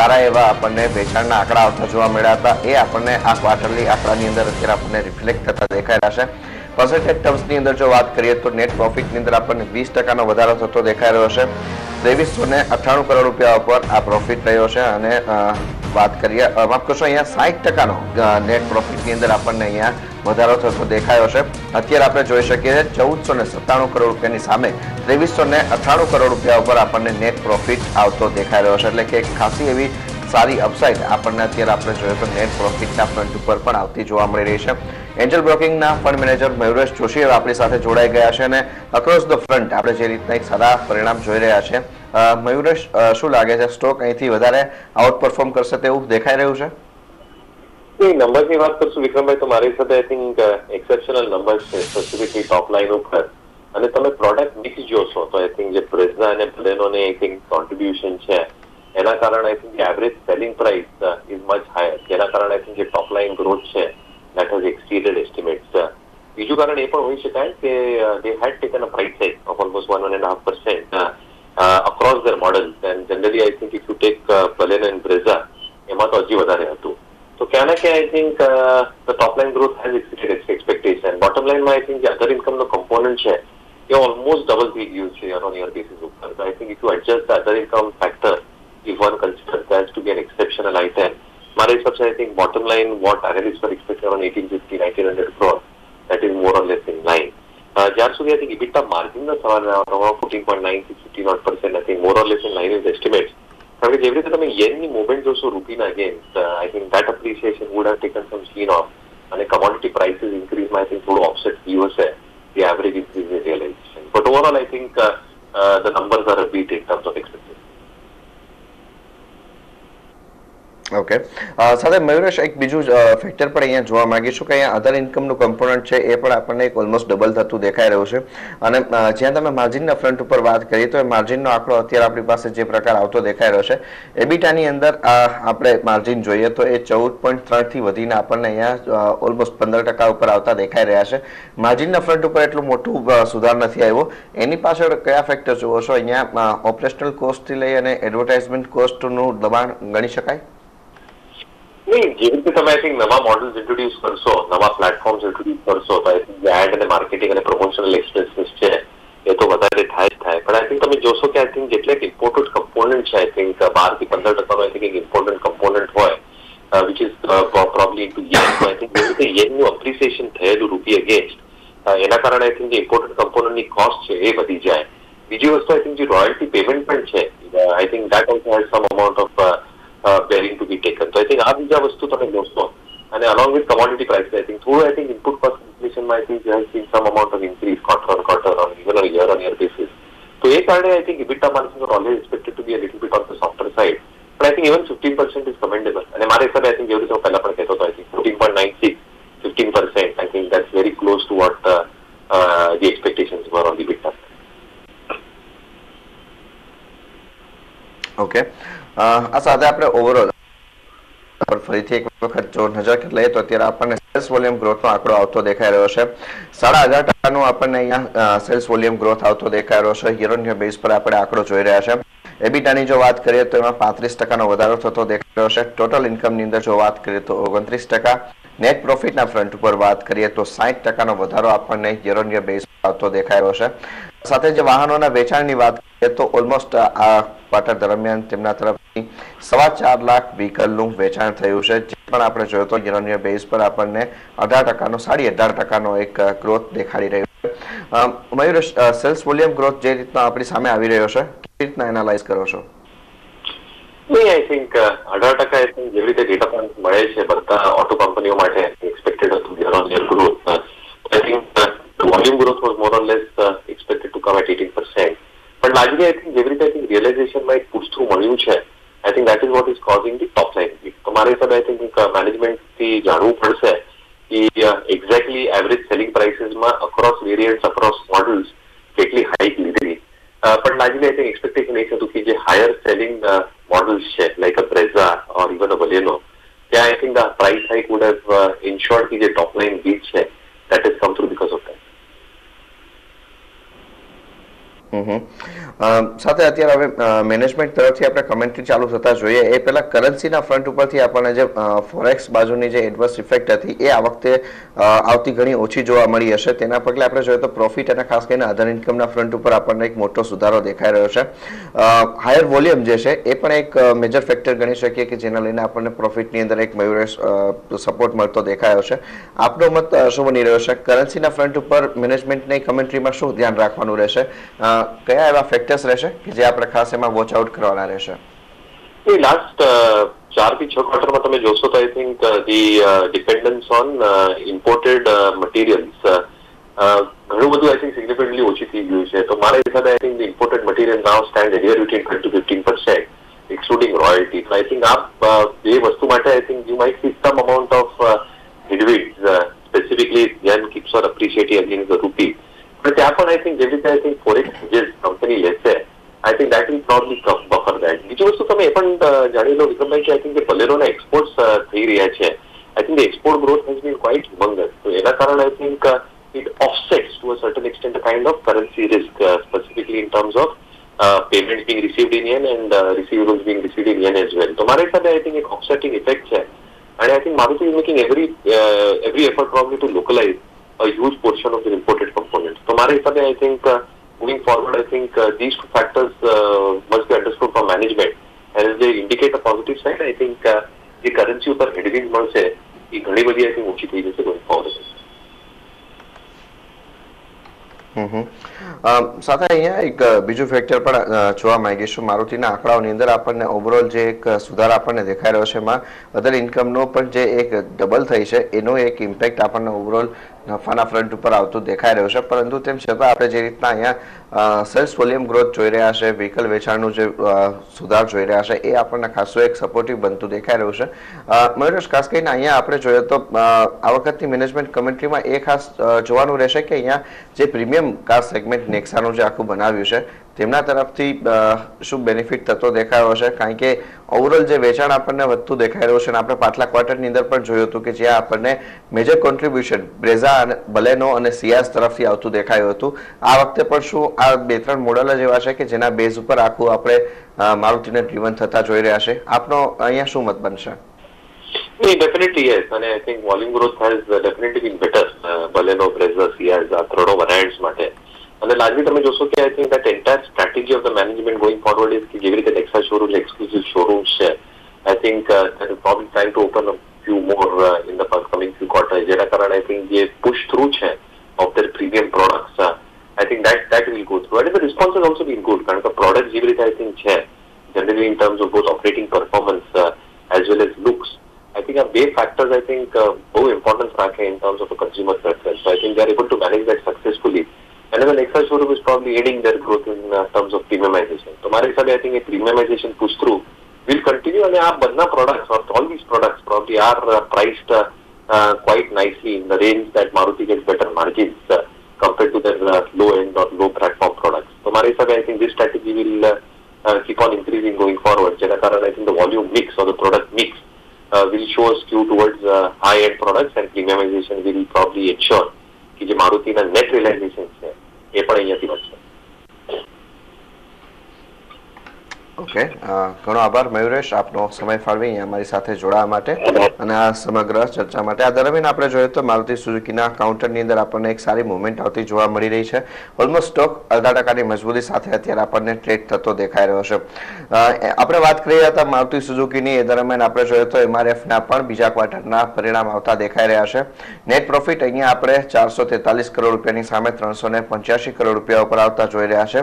સારા એવા આપણને વેચાણના આંકડા આવતા જોવા મળ્યા હતા. એ આપણને આ ક્વાર્ટરલી આંકડાની અંદર અત્યારે આપણને રિફ્લેક્ટ થતા દેખાઈ રહ્યા છે. પર્સન્ટેજ ટર્મ્સની અંદર જો વાત કરીએ તો નેટ પ્રોફિટની અંદર આપણને 20% વધારો થતો દેખાઈ રહ્યો છે. 2398 કરોડ રૂપિયા ઉપર આ પ્રોફિટ રહ્યો છે અને વાત કરીએ માફ કરશો અહીંયા 60% નેટ પ્રોફિટની અંદર આપણને અહીંયા વધારો થતો દેખાયો છે. અત્યારે આપણે જોઈ શકીએ છીએ 1497 કરોડ રૂપિયાની સામે 2398 કરોડ રૂપિયા ઉપર આપણને નેટ પ્રોફિટ આવતો દેખાઈ રહ્યો છે. એટલે કે ખાસી એવી સારી અપસાઇડ આપણને અત્યારે આપણે જોઈએ તો નેટ પ્રોફિટના ફ્રન્ટ ઉપર પણ આવતી જોવા મળી રહી છે. એન્જલ બ્રોકિંગના ફંડ મેનેજર મયુરેશ જોશી આપણી સાથે જોડાઈ ગયા છે અને અક્રોસ ધ ફ્રન્ટ આપણે જે રીતના એક સારા પરિણામ જોઈ રહ્યા છે. મયુરેશ, શું લાગે છે સ્ટોક અહીંથી વધારે આઉટ પરફોર્મ કરશે તેવું દેખાઈ રહ્યું છે? નંબરની વાત કરશું વિક્રમભાઈ, તો મારી સાથે આઈ થિંક એક્સેપ્શનલ નંબર્સ છે, સ્પેસિફિકલી ટોપ લાઈન ઉપર. અને તમે પ્રોડક્ટ મિક્સ જોશો તો આઈ થિંક જે બ્રેઝા અને બલેનોને આઈ થિંક કોન્ટ્રીબ્યુશન છે એના કારણે I think average selling price is much higher, જેના કારણે આઈ થિંક જે ટોપ લાઈન ગ્રોથ છે that has exceeded estimates. બીજું કારણ એ પણ હોઈ શકાય કે they had taken a price hike of almost 1.5% across their models, and generally I think if you take Baleno and Brezza એમાં તો હજી વધારે હતું. તો ક્યાં ના ક્યાં I think the top line growth has exceeded expectation. Bottom line માં I think the other income no component છે એ almost double થઈ ગયું છે year on year basis ઉપર. So I think if you adjust the other income factor, if one considers that to be an exceptional item, મારા હિસાબથી I think bottom line what analysts were expecting around 1850-1900 crore, that is more or less in line. જ્યાર સુધી I think EBITDA margin નો સવાલ આવ્યો 14.96-15% I think more or less in line with estimates. કારણ કે જેવી રીતે તમે યેનની મૂવમેન્ટ જોશો રૂપીના against, I think that appreciation would have taken some skin off અને commodity prices increase માં I think થોડું offset થયું હશે the average increase in realization. But overall I think the numbers are a beat in terms of expectations. Okay, સાથે મયુરેશ એક બીજું factor પણ અહીંયા જોવા માંગીશું કે અહીંયા અધર ઇન્કમનું કમ્પોનન્ટ છે એ પણ આપણને એક ઓલમોસ્ટ ડબલ થતું દેખાઈ રહ્યું છે. અને જ્યાં તમે માર્જિનના ફ્રન્ટ ઉપર વાત કરી તો એ માર્જિનનો આંકડો અત્યારે આપણી પાસે જે પ્રકાર આવતો દેખાઈ રહ્યો છે, એબીટાની અંદર આપણે માર્જિન જોઈએ તો એ 14.3 થી વધીને આપણને અહીંયા ઓલમોસ્ટ 15% ઉપર આવતા દેખાઈ રહ્યા છે. માર્જિનના ફ્રન્ટ ઉપર એટલું મોટું સુધાર નથી આવ્યો. એની પાછળ કયા ફેક્ટર જોવો છો? અહીંયા ઓપરેશનલ કોસ્ટથી લઈ અને એડવર્ટાઇઝમેન્ટ કોસ્ટનું દબાણ ગણી શકાય? નહીં, જે રીતે તમે આઈ થિંક નવા મોડલ્સ ઇન્ટ્રોડ્યુસ કરશો, નવા પ્લેટફોર્મ્સ ઇન્ટ્રોડ્યુસ કરશો તો આઈ થિંક એડ અને માર્કેટિંગ અને પ્રમોશનલ એક્સપેન્સીસ છે એ તો વધારે થાય જ થાય. પણ આઈ થિંક તમે જોશો કે I think Jaitley important component છે, આઈ થિંક 12 થી 15% આઈ થિંક એક ઇમ્પોર્ટન્ટ કમ્પોનન્ટ હોય વિચ ઇઝ પ્રોબ્લી ઇન્ટુ યેન. તો આઈ થિંક જે રીતે યેનનું અપ્રિસિએશન થયેલું રૂપી અગેન્સ્ટ, એના કારણે આઈ થિંક જે ઇમ્પોર્ટન્ટ કમ્પોનન્ટની કોસ્ટ છે એ વધી જાય. બીજી વસ્તુ આઈ થિંક જે રોયલ્ટી પેમેન્ટ પણ છે, I think that also has some amount of bearing to be taken. So I think આ બીજા વસ્તુ તમે જોશો અને along with commodity prices, I think થોડું I think input cost inflation માં I think there has been some amount of increase quarter on quarter or even on a year basis. તો એ કારણે I think EBITDA margins are always expected to be a little bit on the softer side. But I think even 15% is commendable. અને મારા હિસાબે I think જેવું રીતે હું પહેલા પણ કહેતો હતો, I think 14.96, 15%, I think that's very close to what the expectations were on the EBITDA. Okay. આ સાથે આપણે ઓવરઓલ ફરીથી એક વખત જો નજર લઈએ તો અત્યારે આપણને સેલ્સ વોલ્યુમ ગ્રોથનો આંકડો આવતો દેખાઈ રહ્યો છે. 18,500 આપણને અહીંયા સેલ્સ વોલ્યુમ ગ્રોથ આવતો દેખાઈ રહ્યો છે. યર ઓન યર બેઝ પર આપણે આંકડો જોઈ રહ્યા છે. એબીટાની જો વાત કરીએ તો એમાં 35% વધારો થતો દેખાઈ રહ્યો છે. ટોટલ ઇન્કમની અંદર જો વાત કરીએ તો 29%. નેટ પ્રોફિટના ફ્રન્ટ ઉપર વાત કરીએ તો 60% વધારો આપણને યર ઓન યર બેઝ પર આવતો દેખાઈ રહ્યો છે. સાથે જે વાહનોના વેચાણની વાત કરીએ તો ઓલમોસ્ટ આ ક્વાર્ટર દરમિયાન તેમના તરફથી 4.25 લાખ વ્હીકલનું વેચાણ થયું છે. જે પણ આપણે જોયો તો યર ઓન યર બેઝ પર આપણને 18%, 18.5% એક ગ્રોથ દેખાડી રહ્યો છે. મયુરેશ, સેલ્સ વોલ્યુમ ગ્રોથ જે રીતના આપણી સામે આવી રહ્યો છે, કેવી રીતના એનાલાઇઝ કરો છો? નહીં, આઈ થિંક 18% જેવી રીતે ડેટા પોઈન્ટ મળે છે બધા ઓટો કંપનીઓ માટે એક્સપેક્ટેડ હતું year on year growth. I think volume growth was more or less expected to come at 18%. But largely, I think જેવી રીતે I think realization માં એક push through મળ્યું છે, I think that is what is causing the top line dip. તો મારા હિસાબે I think management થી જાણવું પડશે કે exactly average selling prices માં across variants, across models કેટલી હાઈક લીધી. પણ largely I think expectation એ હતું કે જે higher selling models છે like a Brezza or even a Baleno, ત્યાં I think the price hike would have ensured કે જે top line beat છે that has come through because of that. સાથે અત્યારે હવે મેનેજમેન્ટ તરફથી આપણે કમેન્ટ્રી ચાલુ થતા જોઈએ એ પહેલા કરન્સીના ફ્રન્ટ ઉપરથી આપણને જે ફોરેક્સ બાજુની જે એડવર્સ ઇફેક્ટ હતી એ આ વખતે આવતી ઘણી ઓછી જોવા મળી હશે. તેના પગલે આપણે જોઈએ તો પ્રોફિટ અને ખાસ કરીને અધર ઇન્કમના ફ્રન્ટ ઉપર આપણને એક મોટો સુધારો દેખાઈ રહ્યો છે. હાયર વોલ્યુમ જે છે એ પણ એક મેજર ફેક્ટર ગણી શકીએ કે જેના લઈને આપણને પ્રોફિટની અંદર એક મયુરેશ સપોર્ટ મળતો દેખાયો છે. આપનો મત શું બની રહ્યો છે? કરન્સીના ફ્રન્ટ ઉપર મેનેજમેન્ટની કમેન્ટ્રીમાં શું ધ્યાન રાખવાનું રહેશે? કયા એવા ફેક્ટર્સ રહેશે કે જે આપણે ખાસ એમાં વોચ આઉટ કરવાના રહેશે? લાસ્ટ 4 થી 6 ક્વાર્ટરમાં તમે જોશો તો I think the dependence on imported materials ઘણું બધું આઈ થિંક સિગ્નિફિકન્ટલી ઓછી થઈ ગયું છે. તો મારા હિસાબે I think imported material now stand anywhere between 10 to 15% excluding royalty. તો આઈ થિંક આ બે વસ્તુ માટે I think you might see some amount of headwinds, specifically yen keeps on appreciating against the rupee. But ત્યાં પણ આઈ think જેવી રીતે I think forex જે કંપની લેશે I think that will probably buffer that. બીજી વસ્તુ તમે એ પણ જાણી લો વિક્રમભાઈ કે આઈ થિંક જે બલેરોના એક્સપોર્ટ્સ થઈ રહ્યા છે I think export growth has been quite humongous. તો એના કારણે I think it offsets to a certain extent a kind of currency risk, specifically in terms of payments being received in yen and receivables being received in yen as well. તો મારા હિસાબે I think એક ઓફસેટિંગ effect છે. And I think Maruti is making every effort probably to localize a huge portion of the imported components. So Mara hisabe I think moving forward I think these two factors must be understood from management, and as they indicate a positive side I think the currency ઉપર headwind મળશે એ ઘણી બધી I think ઓછી થઈ જશે going forward. સાથે અહીંયા એક બીજું ફેક્ટર પણ જોવા માંગીશું. મારુતિના આંકડાઓની અંદર આપણને ઓવરઓલ જે એક સુધાર આપણને દેખાઈ રહ્યો છે એમાં અધર ઇન્કમનો પણ જે એક ડબલ થઈ છે એનો એક ઇમ્પેક્ટ આપણને ઓવરઓલ નફાના ફ્રન્ટ ઉપર આવતું દેખાઈ રહ્યું છે. પરંતુ તેમ છતાં આપણે જે રીતના અહીંયા સેલ્સ વોલ્યુમ ગ્રોથ જોઈ રહ્યા છે, વ્હીકલ વેચાણનું જે સુધાર જોઈ રહ્યા છે એ આપણને ખાસું એક સપોર્ટિવ બનતું દેખાઈ રહ્યું છે. મયુરેશ, ખાસ કરીને અહીંયા આપણે જોઈએ તો આ વખતની મેનેજમેન્ટ કમેન્ટ્રીમાં એ ખાસ જોવાનું રહેશે કે અહીંયા જે પ્રીમિયમ કાર સેગમેન્ટ નેક્સાનું જે આખું બનાવ્યું છે તેમના તરફથી શું બેનિફિટ થતો દેખાયો છે? કારણ કે ઓવરઓલ જે વેચાણ આપણને વધતું દેખાઈ રહ્યું છે અને આપણે પાછલા ક્વાર્ટરની અંદર પણ જોયું હતું કે જ્યાં આપણને મેજર કોન્ટ્રીબ્યુશન બ્રેઝા અને બલેનો અને સિયાઝ તરફથી આવતું દેખાયું હતું. આ વખતે પણ શું આ 2-3 મોડલ જ એવા છે કે જેના બેઝ ઉપર આખું આપણે મારુતિને ડ્રીવન થતા જોઈ રહ્યા છે? આપનો અહીંયા શું મત બનશે? Definitely yes, and I think volume growth has definitely been better. Baleno, Brezza, Ciaz, આ ત્રણો variants માટે. અને લાજમી તમે જોશો કે I think that entire strategy of the management going forward is કે જેવી રીતે નેક્સા શોરૂમ એક્સક્લુઝિવ શોરૂમ્સ છે I think that is probably trying to open a few more in the coming few quarters. જેના કારણે આઈ થિંક જે push through છે of their premium products I think that will go through, and the response has also been good કારણ કે products જેવી રીતે I think છે generally in terms of both operating performance as well as looks. I think બે factors I think બહુ importance રાખે in terms of a consumer preference. So I think they are able to manage that successfully. And the Nexa showroom is probably aiding their growth in terms of premiumization. So my hisabe I think a premiumization push through will continue, and our banna products or all these products probably are priced quite nicely in the range that Maruti gets better margins compared to their low end or low platform products. So my hisabe I think this strategy will keep on increasing going forward. Jena karan I think the volume mix or the product mix will show a skew towards high end products, and premiumization will probably ensure कि जो मारुति ना net realisation है ये पण અહીંયાથી વધશે. Okay, ઘણો આભાર મયુરેશ આપનો સમય ફાળવી અહીંયા અમારી સાથે જોડાવા માટે અને આ સમગ્ર ચર્ચા માટે. આ દરમિયાન આપણે જોઈએ તો મારુતિ સુઝુકીના કાઉન્ટરની અંદર આપણને એક સારી મુવમેન્ટ આવતી જોવા મળી રહી છે. ઓલમોસ્ટ સ્ટોક 0.5% મજબૂતી સાથે અત્યારે આપણને ટ્રેડ થતો દેખાઈ રહ્યો છે. આપણે વાત કરી રહ્યા હતા મારુતિ સુઝુકીની, એ દરમિયાન આપણે જોઈએ તો એમઆરએફના પણ બીજા ક્વાર્ટરના પરિણામ આવતા દેખાઈ રહ્યા છે. નેટ પ્રોફિટ અહીંયા આપણે 443 કરોડ રૂપિયાની સામે 385 કરોડ રૂપિયા ઉપર આવતા જોઈ રહ્યા છે.